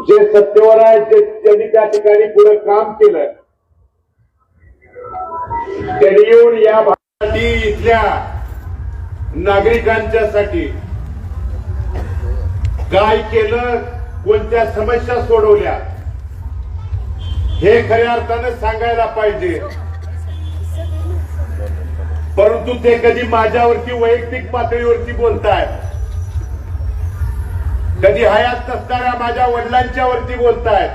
जे सत्तेवर आहेत जे त्यांनी त्या ठिकाणी पुढे काम केलं, त्यांनी येऊन या भागासाठी इथल्या नागरिकांच्यासाठी काय केलं, कोणत्या समस्या सोडवल्या हे खऱ्या अर्थाने सांगायला पाहिजे. परंतु ते कधी माझ्यावरती वैयक्तिक पातळीवरती बोलतायत, कधी हयात नसणाऱ्या माझ्या वडिलांच्या वरती बोलतायत,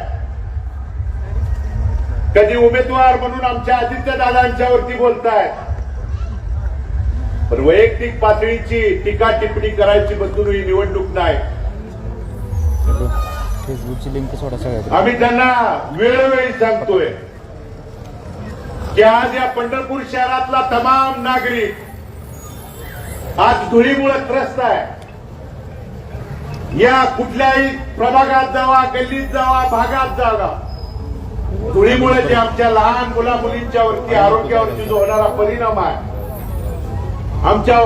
कधी उमेदवार म्हणून आमच्या आदित्य दादांच्या वरती बोलतायत. पण वैयक्तिक पातळीची टीका टिप्पणी करायची बंधू ही निवडणूक नाही. फेसबुकची लिंक सोडा सगळ्यात. आम्ही त्यांना वेळोवेळी सांगतोय की आज या पंढरपूर शहरातला तमाम नागरिक आज धुळीमुळे त्रस्त आहे. या कुठल्याही प्रभागात जावा, गल्लीत जावा, भागात जावा, धुळीमुळे जे आमच्या लहान मुला मुलींच्या वरती आरोग्यावरती जो होणारा परिणाम आहे, आमच्या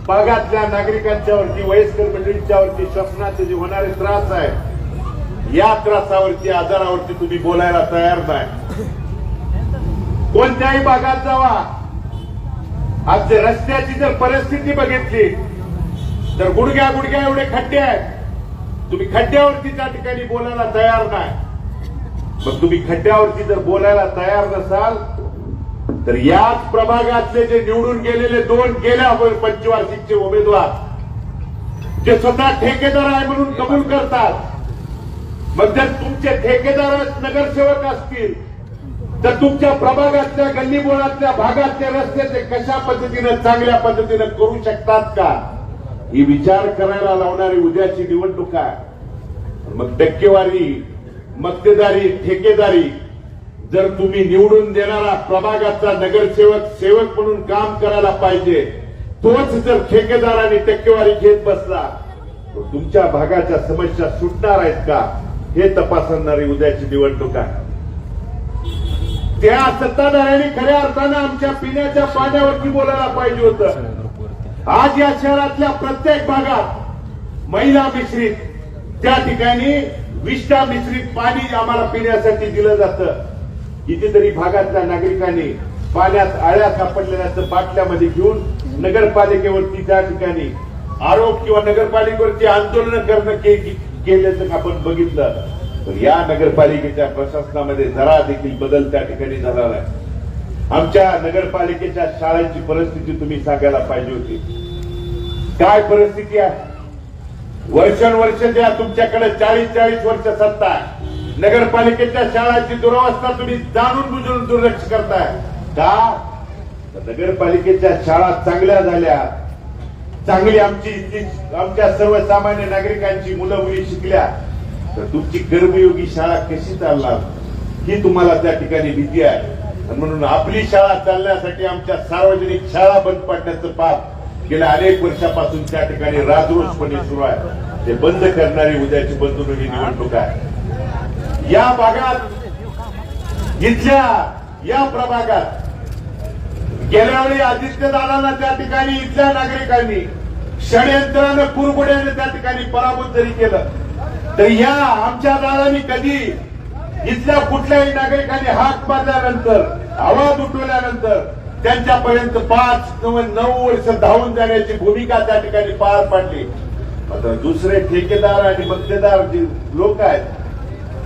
भागातल्या नागरिकांच्या वरती, वयस्कर मंडळींच्या वरती श्वसनाचे जे होणारे त्रास आहे, या त्रासावरती, आजारावरती तुम्ही बोलायला तयार नाही. कोणत्याही भागात जावा, आज जर रस्त्याची जर परिस्थिती बघितली तर गुडघ्या गुडघ्या एवढे खड्डे आहेत. तुम्ही खड्ड्यावरती त्या ठिकाणी बोलायला तयार नाही. मग तुम्ही खड्ड्यावरती जर बोलायला तयार नसाल तर याच प्रभागातले जे निवडून गेलेले दोन गेल्या पंचवार्षिकचे उमेदवार जे स्वतः ठेकेदार आहे म्हणून कबूल करतात, मग जर तुमचे ठेकेदार नगरसेवक असतील तर तुमच्या प्रभागातल्या गल्लीबोळातल्या भागातले रस्ते ते कशा पद्धतीनं चांगल्या पद्धतीनं करू शकतात का, ही विचार करायला लावणारी उद्याची निवडणूक आहे. मग टक्केवारी, मक्तेदारी, ठेकेदारी जर तुम्ही निवडून देणारा प्रभागाचा नगरसेवक सेवक म्हणून काम करायला पाहिजे, तोच जर ठेकेदार आणि टक्केवारी घेत बसला तर तुमच्या भागाच्या समस्या सुटणार आहेत का हे तपासणारी उद्याची निवडणूक आहे. त्या सत्ताधाऱ्यांनी खऱ्या अर्थानं आमच्या पिण्याच्या पाण्यावरती बोलायला पाहिजे होतं. आज या शहरातल्या प्रत्येक भागात महिला मिश्रित, त्या ठिकाणी विष्ठा मिश्रित पाणी आम्हाला पिण्यासाठी दिलं जातं. कितीतरी भागातल्या नागरिकांनी पाण्यात आळ्या सापडलेल्या बाटल्यामध्ये घेऊन नगरपालिकेवरती त्या ठिकाणी आरोप किंवा नगरपालिकेवरती आंदोलन करणं केल्याचं आपण बघितलं. तर या नगरपालिकेच्या प्रशासनामध्ये जरा देखील बदल त्या ठिकाणी झाला नाही. आमच्या नगरपालिकेच्या शाळांची परिस्थिती तुम्ही सांगायला पाहिजे होती. काय परिस्थिती आहे? वर्षानुवर्ष द्या, तुमच्याकडे 40-40 वर्ष सत्ता आहे. नगरपालिकेच्या शाळांची दुरवस्था तुम्ही जाणून बुजून दुर्लक्ष करताय का? नगरपालिकेच्या शाळा चांगल्या झाल्या, चांगली आमच्या सर्वसामान्य नागरिकांची मुलं मुली शिकल्या तर तुमची कर्मयोगी शाळा कशी चालणार ही तुम्हाला त्या ठिकाणी भीती आहे. म्हणून आपली शाळा चालण्यासाठी आमच्या सार्वजनिक शाळा बंद पाडण्याचं पाप गेल्या अनेक वर्षापासून त्या ठिकाणी राजरोसपणे सुरू आहे. ते बंद करणारी उद्याची बंधून ही निवडणूक आहे. या भागात, इथल्या या प्रभागात गेल्या वेळी आदित्य दादांना त्या ठिकाणी इथल्या नागरिकांनी षडयंत्रानं कुरबुड्याने त्या ठिकाणी पराभूत जरी केलं तर या आमच्या दादांनी कधी इथल्या कुठल्याही नागरिकांनी हाक मारल्यानंतर, आवाज उठवल्यानंतर त्यांच्यापर्यंत 5-9 वर्ष धावून जाण्याची भूमिका त्या ठिकाणी पार पाडली. आता दुसरे ठेकेदार आणि मक्तेदार जे लोक आहेत,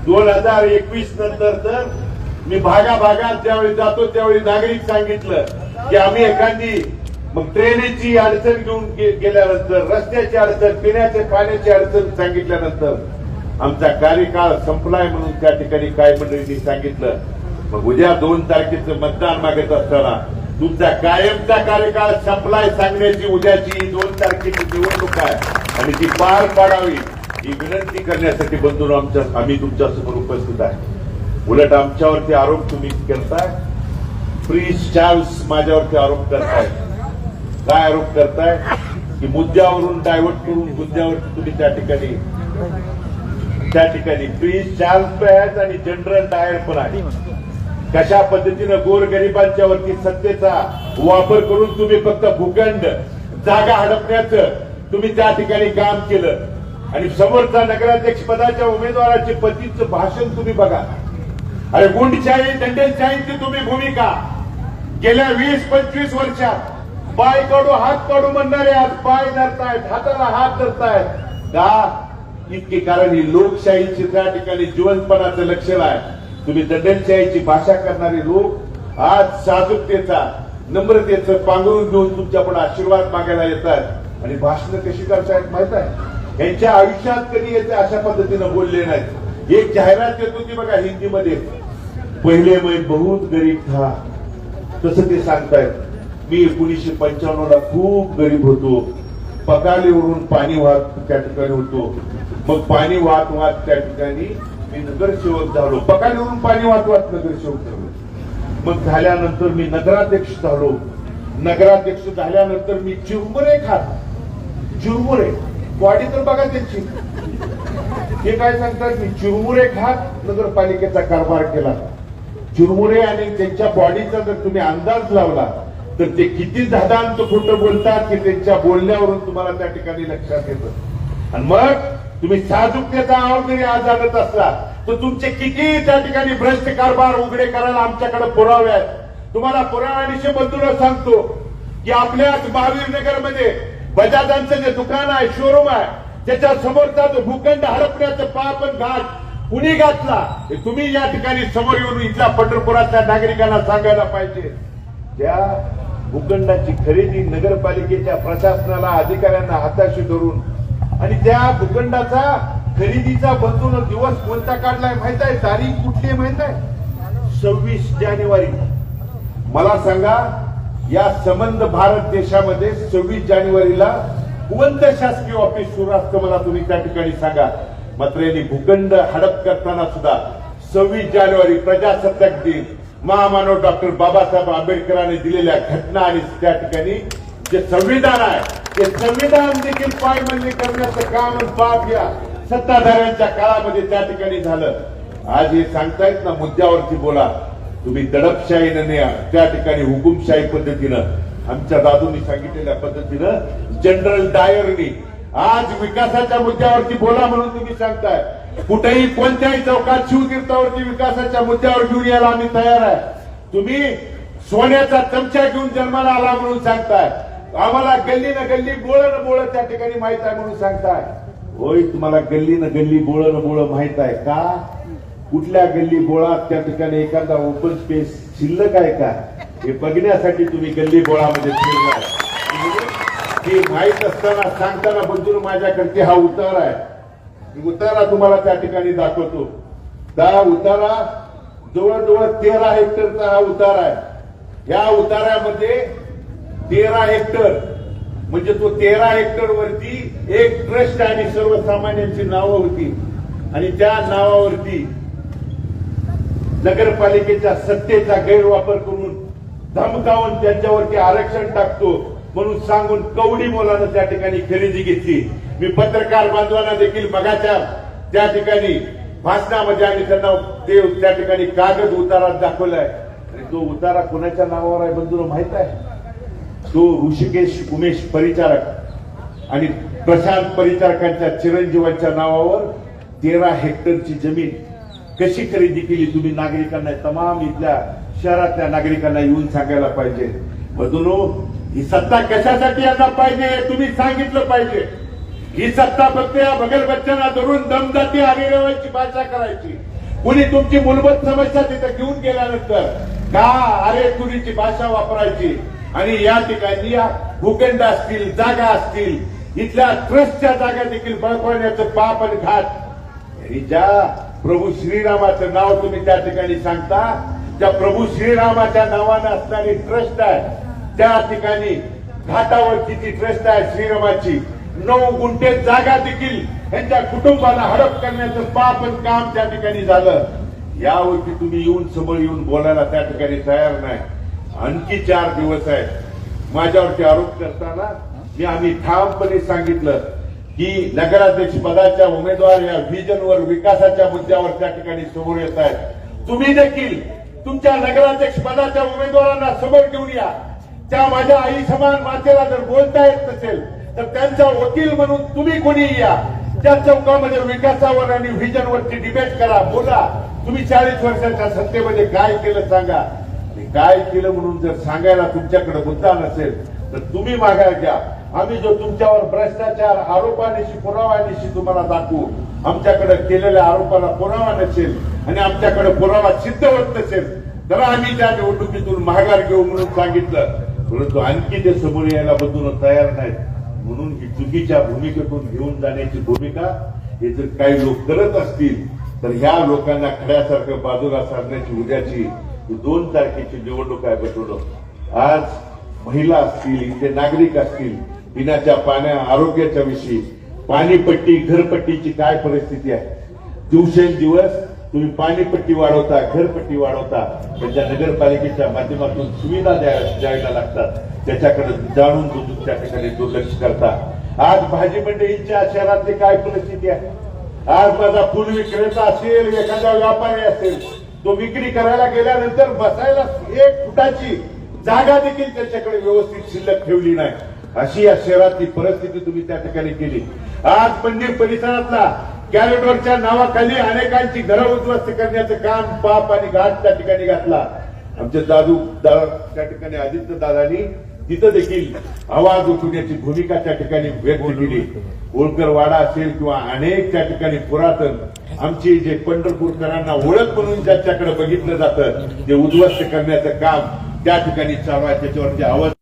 2021 नंतर तर मी भागाभागात ज्यावेळी जातो त्यावेळी नागरिक सांगितलं की आम्ही एखादी मग ट्रेनेची अडचण घेऊन गेल्यानंतर, रस्त्याची अडचण, पिण्याच्या पाण्याची अडचण सांगितल्यानंतर आमचा कार्यकाळ संपलाय म्हणून त्या ठिकाणी काय मंडळींनी सांगितलं. मग उद्या 2 तारखेचं मतदान मागत असताना तुमचा कायमचा कार्यकाळ संपलाय सांगण्याची उद्याची 2 तारखेची निवडणूक आहे आणि ती पार पाडावी ही विनंती करण्यासाठी बंधूंनो आम्ही तुमच्यासमोर उपस्थित आहे. उलट आमच्यावरती आरोप तुम्ही करताय, प्रिन्स चार्ल्स माझ्यावरती आरोप करताय. काय आरोप करताय की मुद्द्यावरून डायव्हर्ट करून मुद्द्यावरती तुम्ही त्या ठिकाणी प्रिन्स चार्ल्स आहेत आणि जनरल डायर पण आहे. कशा पद्धतीनं गोरगरिबांच्या वरती सत्तेचा वापर करून तुम्ही फक्त भूखंड जागा हडपण्याचं तुम्ही त्या ठिकाणी काम केलं. आणि समोरचा नगराध्यक्ष पदाच्या उमेदवाराचे पतीचं भाषण तुम्ही बघा. अरे गुंडशाही दंडेलशाहीची तुम्ही भूमिका गेल्या 20-25 वर्षात पाय काढू हात काढू म्हणणारे आज पाय धरतायत, हाताला हात धरतायत का? इतके कारण ही लोकशाहीची त्या ठिकाणी जिवंतपणाचं लक्षण आहे. तुम्ही दंडेलशाहीची भाषा करणारे लोक आज साधुकतेचा नम्रतेचं पांघरून घेऊन तुमच्या पुढे आशीर्वाद मागायला येतात आणि भाषण कशी करतायत माहित आहे? यांच्या आयुष्यात कधी येते अशा पद्धतीनं बोलले नाहीत. एक जाहिरात येत होती बघा हिंदीमध्ये, पहिले मैं बहुत गरीब था, तसं ते सांगतायत. मी 1995 ला खूप गरीब होतो, पकालीवरून पाणी वाहत त्या ठिकाणी होतो, मग पाणी वाहत वाहत त्या ठिकाणी मी नगरसेवक झालो, पकालीवरून पाणी वाहत वाहत नगरसेवक झालो. मग झाल्यानंतर मी नगराध्यक्ष झालो, नगराध्यक्ष झाल्यानंतर मी चिरमुरे खात, चिरमुरे बॉडी तर बघा त्यांची, हे काय सांगतात, मी चिरमुरे खात नगरपालिकेचा कारभार केला. चिरमुरे आणि त्यांच्या बॉडीचा जर तुम्ही अंदाज लावला तर ते किती धादांत खोटं बोलतात की त्यांच्या बोलण्यावरून तुम्हाला त्या ठिकाणी लक्षात येतं. आणि मग तुम्ही साधुकतेचा आवाज जरी आज आणत असला तर तुमचे किती त्या ठिकाणी भ्रष्ट कारभार उघडे करायला आमच्याकडे पुरावे आहेत. तुम्हाला पुराव्यानिशी बंधूला सांगतो की आपल्याच महावीर नगर मध्ये बजाजांचं जे दुकान आहे, शोरूम आहे, त्याच्या समोरचा जो भूखंड हडपण्याचं पाप आणि घाट कुणी घातला हे तुम्ही या ठिकाणी समोर येऊन इथल्या पंढरपुरातल्या नागरिकांना सांगायला पाहिजे. त्या भूखंडाची खरेदी नगरपालिकेच्या प्रशासनाला अधिकाऱ्यांना हाताशी धरून आणि त्या भूखंडाचा खरेदीचा बंधून दिवस कोणता काढलाय माहित आहे? तारीख कुठली माहित आहे? 26 जानेवारी. मला सांगा, या संबंध भारत देशामध्ये 26 जानेवारीला कोणतं शासकीय ऑफिस सुरू असतं मला तुम्ही त्या ठिकाणी सांगा. मात्र यांनी भूखंड हडप करताना सुद्धा 26 जानेवारी प्रजासत्ताक दिन, महामानव डॉक्टर बाबासाहेब आंबेडकरांनी दिलेल्या घटना आणि त्या ठिकाणी जे संविधान आहे ते संविधान देखील पायमल्ली करण्याचं काम आणि पाप या सत्ताधाऱ्यांच्या काळामध्ये त्या ठिकाणी झालं. आज हे सांगतायत ना, मुद्द्यावरती बोला. तुम्ही दडपशाहीनं नाही, त्या ठिकाणी हुकुमशाही पद्धतीनं आमच्या दादूंनी सांगितलेल्या पद्धतीनं जनरल डायरनी आज विकासाच्या मुद्द्यावरती बोला म्हणून तुम्ही सांगताय. कुठेही कोणत्याही चौकात शिवतीर्थावरती विकासाच्या मुद्द्यावर घेऊन यायला आम्ही तयार आहे. तुम्ही सोन्याचा चमचा घेऊन जन्माला आला म्हणून सांगताय. आम्हाला गल्लीनं गल्ली बोळं बोळ त्या ठिकाणी माहित आहे म्हणून सांगताय. होय, तुम्हाला गल्लीनं गल्ली बोळं बोळ माहित आहे का? कुठल्या गल्ली बोळात त्या ठिकाणी एखादा ओपन स्पेस शिल्लक आहे का हे बघण्यासाठी तुम्ही गल्ली बोळामध्ये फिरलाय. हे माहित असताना सांगताना बंधू माझ्याकडे हा उतारा आहे, उतारा तुम्हाला त्या ठिकाणी दाखवतो. त्या उतारा जवळजवळ 13 हेक्टरचा हा उतारा आहे. या उतार्यामध्ये 13 हेक्टर म्हणजे तो 13 हेक्टर वरती एक ट्रस्ट आणि सर्वसामान्यांची नावं होती आणि त्या नावावरती नगरपालिकेच्या सत्तेचा गैरवापर करून धमकावून त्यांच्यावरती आरक्षण टाकतो म्हणून सांगून कवडी मोलानं त्या ठिकाणी खरेदी घेतली. मी पत्रकार बांधवांना देखील मगाच्या त्या ठिकाणी भाषणामध्ये आणि त्यांना ते त्या ठिकाणी कागद उतारा दाखवलाय. आणि तो उतारा कोणाच्या नावावर आहे बंधूंनो माहित आहे? तो ऋषिकेश उमेश परिचारक आणि प्रशांत परिचारकांच्या चिरंजीवांच्या नावावर 13 हेक्टरची जमीन कशी खरेदी केली तुम्ही नागरिकांना, तमाम इथल्या शहरातल्या नागरिकांना येऊन सांगायला पाहिजे. बंधूंनो, ही सत्ता कशासाठी यांना पाहिजे हे तुम्ही सांगितलं पाहिजे. ही सत्ता फक्त या बगल बच्चांना धरून दमदाटी हरिरेवाची भाषा करायची. कुणी तुमची मूलभूत समस्या तिथे घेऊन गेल्यानंतर का अरे तुरीची भाषा वापरायची आणि या ठिकाणी भूखंड असतील, जागा असतील, इथल्या ट्रस्टच्या जागा देखील बळकवण्याचं पाप आणि घाट. ज्या प्रभू श्रीरामाचं नाव तुम्ही त्या ठिकाणी सांगता, त्या प्रभू श्रीरामाच्या नावानं असणारी ट्रस्ट आहे, त्या ठिकाणी घाटावरची ती ट्रस्ट आहे श्रीरामाची. 9 गुंठे जागा देखील यांच्या कुटुंबाला हडप करण्याचं पाप आणि काम त्या ठिकाणी झालं. यावरती तुम्ही येऊन समोर येऊन बोलायला त्या ठिकाणी तयार नाही. आणखी 4 दिवस आहेत माझ्यावरती आरोप करताना आम्ही ठामपणे सांगितलं की नगराध्यक्ष पदाच्या उमेदवार या व्हिजनवर विकासाच्या मुद्द्यावर त्या ठिकाणी समोर येत आहेत. तुम्ही देखील तुमच्या नगराध्यक्ष पदाच्या उमेदवारांना समोर घेऊन या. त्या माझ्या आई समान मातेला जर बोलता येत नसेल तर त्यांचा वकील म्हणून तुम्ही कोणी या. त्या चौकामध्ये विकासावर आणि व्हिजनवरती डिबेट करा, बोला. तुम्ही 40 वर्षाच्या सत्तेमध्ये काय केलं सांगा. आणि काय केलं म्हणून जर सांगायला तुमच्याकडे मुद्दा नसेल तर तुम्ही माघार घ्या. आम्ही जो तुमच्यावर भ्रष्टाचार आरोपानिशी पुराव्यानिशी तुम्हाला दाखवू. आमच्याकडे केलेल्या आरोपाला पुरावा नसेल आणि आमच्याकडे पुरावा सिद्ध होत नसेल तर आम्ही त्या निवडणुकीतून माघार घेऊ म्हणून सांगितलं. परंतु आणखी ते समोर यायला बदलून तयार नाहीत. म्हणून ही चुकीच्या भूमिकेतून घेऊन जाण्याची भूमिका हे जर काही लोक करत असतील तर ह्या लोकांना खड्यासारखं बाजूला सारण्याची उद्याची 2 तारखेची निवडणूक आहे बटवलं. आज महिला असतील, इथे नागरिक असतील, पिण्याच्या पाण्या आरोग्याच्या विषयी पाणीपट्टी घरपट्टीची काय परिस्थिती आहे. दिवसेंदिवस तुम्ही पाणीपट्टी वाढवता, घरपट्टी वाढवता, त्यांच्या नगरपालिकेच्या माध्यमातून सुविधा द्यायला लागतात. त्याच्याकडे जाणून बुजून त्या ठिकाणी दुर्लक्ष करता. आज भाजी मंडईच्या शहरातली काय परिस्थिती आहे. आज माझा फुल विक्रेता असेल, एखादा व्यापारी असेल, तो विक्री करायला गेल्यानंतर बसायला 1 फुटाची जागा देखील त्याच्याकडे व्यवस्थित शिल्लक ठेवली नाही. अशी या शहरातली परिस्थिती तुम्ही त्या ठिकाणी केली. आज मंदिर परिसरातला कॅरिडॉरच्या नावाखाली अनेकांची घरं उद्ध्वस्त करण्याचं काम पाप आणि घाट त्या ठिकाणी घातला. आमचे दादू त्या ठिकाणी आदित्य दादांनी तिथं देखील आवाज उठवण्याची भूमिका त्या ठिकाणी व्यक्त केली. होळकर वाडा असेल किंवा अनेक त्या ठिकाणी पुरातन आमची जे पंढरपूरकरांना ओळख म्हणून ज्याच्याकडे बघितलं जातं ते उद्ध्वस्त करण्याचं काम त्या ठिकाणी चालू आहे. त्याच्यावरती आवाज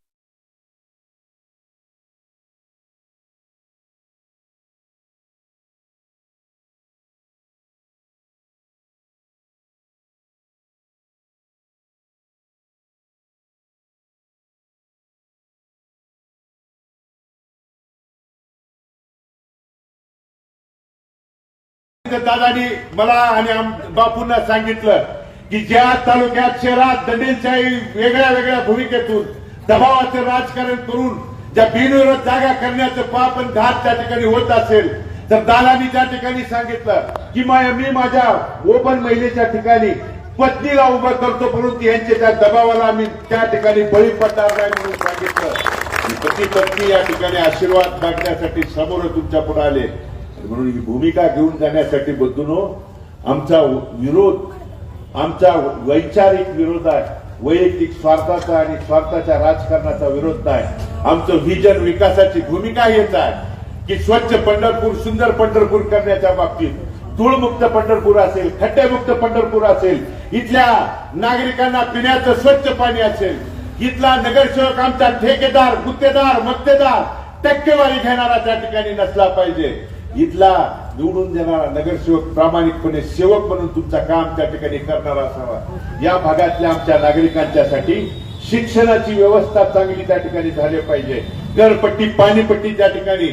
दादानी मला आणि बापूंना सांगितलं की ज्या तालुक्यात शहरात दंडेलशाही वेगळ्या वेगळ्या भूमिकेतून दबावाचं राजकारण करून ज्या बिनविरोध जागा करण्याचं पाप आणि घात त्या ठिकाणी होत असेल तर दादानी त्या ठिकाणी सांगितलं की मी माझ्या ओपन महिलेच्या ठिकाणी पत्नीला उभं करतो, परंतु यांच्या त्या दबावाला आम्ही त्या ठिकाणी बळी पडणार नाही म्हणून सांगितलं. पती पत्नी या ठिकाणी आशीर्वाद मागण्यासाठी समोर तुमच्या पुढे आले. म्हणून ही भूमिका घेऊन जाण्यासाठी बंधूंनो आमचा विरोध, आमचा वैचारिक विरोध आहे. वैयक्तिक स्वार्थाचा आणि स्वार्थाच्या राजकारणाचा विरोध नाही. आमचं व्हिजन विकासाची भूमिका हेच आहे की स्वच्छ पंढरपूर, सुंदर पंढरपूर करण्याच्या बाबतीत धूळमुक्त पंढरपूर असेल, खड्डेमुक्त पंढरपूर असेल, इथल्या नागरिकांना पिण्याचं स्वच्छ पाणी असेल, इथला नगरसेवक आमचा ठेकेदार, गुत्तेदार, मक्तेदार, टक्केवारी घेणारा त्या ठिकाणी नसला पाहिजे. इथला निवडून देणारा नगरसेवक प्रामाणिकपणे सेवक म्हणून तुमचं काम त्या ठिकाणी करणारा असावा. या भागातल्या आमच्या नागरिकांच्यासाठी शिक्षणाची व्यवस्था चांगली त्या ठिकाणी झाली पाहिजे. घरपट्टी, पाणीपट्टी त्या ठिकाणी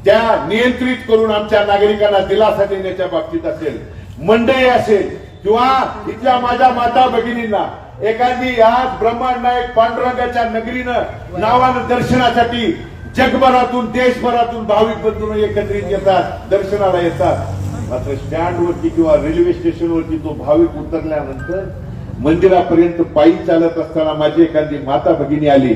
त्या नियंत्रित करून आमच्या नागरिकांना दिलासा देण्याच्या बाबतीत असेल, मंडई असेल किंवा इथल्या माझ्या माता भगिनींना एखादी आज ब्रह्मांड नायक पांडुरंगाच्या नगरीनं नावानं दर्शनासाठी जगभरातून देशभरातून भाविक बंधू एकत्रित येतात, दर्शनाला येतात. मात्र स्टँडवरती किंवा रेल्वे स्टेशनवरती तो भाविक उतरल्यानंतर मंदिरापर्यंत पायी चालत असताना माझी एखादी माता भगिनी आली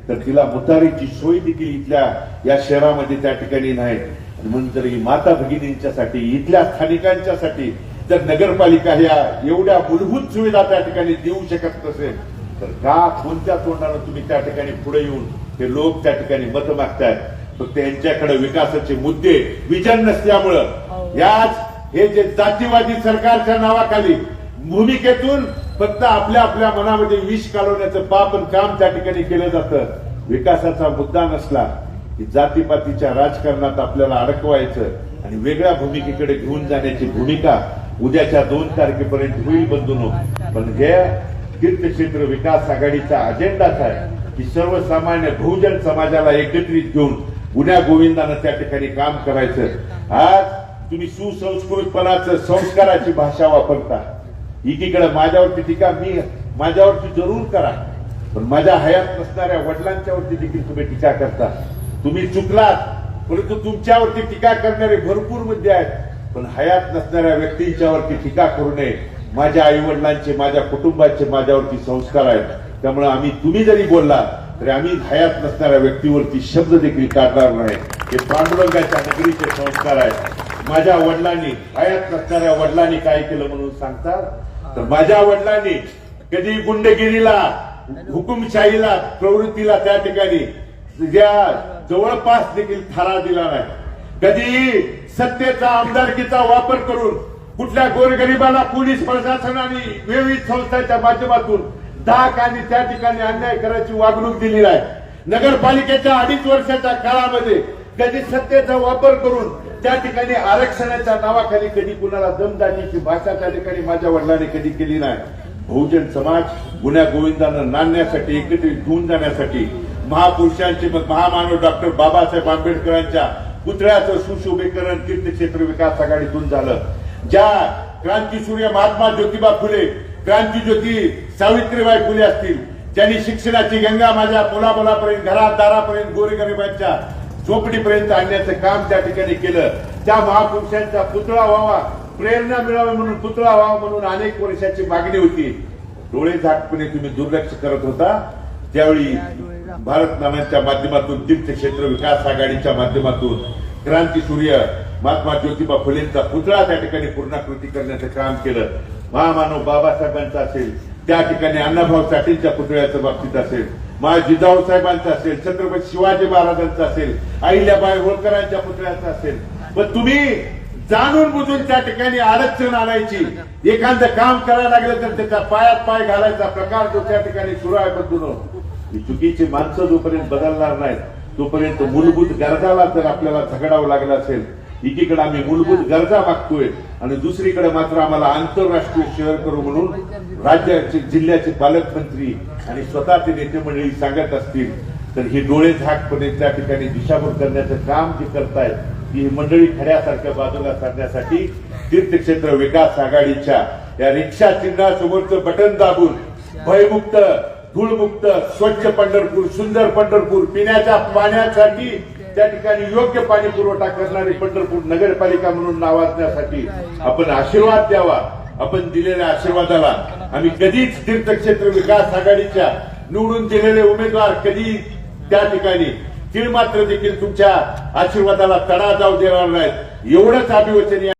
तर तिला मुतारीची सोय देखील इथल्या या शहरामध्ये त्या ठिकाणी नाही. म्हणून जर ही माता भगिनींच्यासाठी, इथल्या स्थानिकांच्यासाठी जर नगरपालिका ह्या एवढ्या मूलभूत सुविधा त्या ठिकाणी देऊ शकत नसेल तर का, कोणत्या तोंडानं तुम्ही त्या ठिकाणी पुढे येऊन हे लोक त्या ठिकाणी मत मागतायत. फक्त यांच्याकडे विकासाचे मुद्दे, विजन नसल्यामुळं याच हे जे जातीवादी सरकारच्या नावाखाली भूमिकेतून फक्त आपल्या आपल्या मनामध्ये विष कालवण्याचं पाप आणि काम त्या ठिकाणी केलं जातं. विकासाचा मुद्दा नसला की जातीपातीच्या राजकारणात आपल्याला अडकवायचं आणि वेगळ्या भूमिकेकडे घेऊन जाण्याची भूमिका उद्याच्या 2 तारखेपर्यंत होईल बंधूंनो. पण हे तीर्थक्षेत्र विकास आघाडीचा अजेंडाच आहे की सर्वसामान्य बहुजन समाजाला एकत्रित घेऊन गुन्ह्या गोविंदानं त्या ठिकाणी काम करायचं. आज तुम्ही सुसंस्कृतपणाचं, संस्काराची भाषा वापरता. एकीकडे माझ्यावरती टीका माझ्यावरती जरूर करा, पण माझ्या हयात नसणाऱ्या वडिलांच्यावरती देखील तुम्ही टीका करता. तुम्ही चुकलात, परंतु तुमच्यावरती टीका करणारे भरपूर मुद्दे आहेत, पण हयात नसणाऱ्या व्यक्तींच्यावरती टीका करू नये. माझ्या आई वडिलांचे, माझ्या कुटुंबाचे माझ्यावरती संस्कार आहेत. त्यामुळे तुम्ही जरी बोलला तरी आम्ही हयात नसणाऱ्या व्यक्तीवरती शब्द देखील काढणार नाही. हे पांडुरंगाच्या नगरीचे संस्कार आहेत. माझ्या वडिलांनी हयात नसणाऱ्या वडिलांनी काय केलं म्हणून सांगतात तर माझ्या वडिलांनी कधी गुंडगिरीला हुकुमशाहीला प्रवृत्तीला त्या ठिकाणी ज्या जवळपास देखील थारा दिला नाही. कधी सत्तेचा आमदारकीचा वापर करून कुठल्या गोरगरिबाला पोलीस प्रशासनाने विविध संस्थांच्या माध्यमातून डाक आणि त्या ठिकाणी अन्याय करायची वागणूक दिली नाही. नगरपालिकेच्या 2.5 वर्षाच्या काळामध्ये कधी सत्तेचा वापर करून त्या ठिकाणी आरक्षणाच्या नावाखाली कधी कुणाला दमदाटीची भाषा त्या ठिकाणी माझ्या वडिलांनी कधी केली नाही. बहुजन समाज गुन्ह्या गोविंदानं नांदण्यासाठी एकत्रित घेऊन जाण्यासाठी महापुरुषांचे महामानव डॉक्टर बाबासाहेब आंबेडकरांच्या पुतळ्याचं सुशोभीकरण तीर्थक्षेत्र विकास आघाडीतून झालं. ज्या क्रांतीसूर्य महात्मा ज्योतिबा फुले क्रांतीज्योती सावित्रीबाई फुले असतील ज्यांनी शिक्षणाची गंगा माझ्या मुलामुलापर्यंत घरात दारापर्यंत गोरगरिबांच्या झोपडीपर्यंत आणण्याचं काम त्या ठिकाणी केलं. त्या महापुरुषांचा पुतळा व्हावा प्रेरणा मिळावी म्हणून पुतळा व्हावा म्हणून अनेक वर्षाची मागणी होती. डोळे झाकपणे तुम्ही दुर्लक्ष करत होता. त्यावेळी भारतनाम्याच्या माध्यमातून तीर्थक्षेत्र विकास आघाडीच्या माध्यमातून क्रांतीसूर्य महात्मा ज्योतिबा फुलेंचा पुतळा त्या ठिकाणी पूर्णाकृती करण्याचं काम केलं. महामानव बाबासाहेबांचा असेल त्या ठिकाणी अण्णाभाऊ साठेंच्या पुतळ्याच्या बाबतीत असेल जिजाऊ साहेबांचा असेल छत्रपती शिवाजी महाराजांचा असेल अहिल्याबाई होळकरांच्या पुतळ्याचा असेल. पण तुम्ही जाणून बुजून त्या ठिकाणी अडचण आणायची एखादं काम करायला लागलं तर त्याच्या पायात पाय घालायचा प्रकार जो त्या ठिकाणी सुरू आहे. बदलून ही चुकीची माणसं जोपर्यंत बदलणार नाहीत तोपर्यंत मूलभूत गरजाला जर आपल्याला झगडावं लागलं असेल. एकीकडे आम्ही मूलभूत गरजा मागतोय आणि दुसरीकडे मात्र आम्हाला आंतरराष्ट्रीय शहर करू म्हणून राज्याचे जिल्ह्याचे पालकमंत्री आणि स्वतः ते नेते मंडळी सांगत असतील तर ही डोळे झाकपणे त्या ठिकाणी दिशाभूल करण्याचं काम जे करतायत ही मंडळी खड्यासारख्या बाजूला साधण्यासाठी तीर्थक्षेत्र विकास आघाडीच्या या रिक्षा चिन्हासमोरचं बटन दाबून भयमुक्त धूळमुक्त स्वच्छ पंढरपूर सुंदर पंढरपूर पिण्याच्या पाण्यासाठी त्या ठिकाणी योग्य पाणी पुरवठा करणारी पंढरपूर नगरपालिका म्हणून नावाजण्यासाठी आपण आशीर्वाद द्यावा. आपण दिलेल्या आशीर्वादाला आम्ही कधीच तीर्थक्षेत्र विकास आघाडीच्या निवडून दिलेले उमेदवार कधी त्या ठिकाणी तीळ मात्र देखील तुमच्या आशीर्वादाला तडा जाऊ देणार नाहीत. एवढंच अभिवचन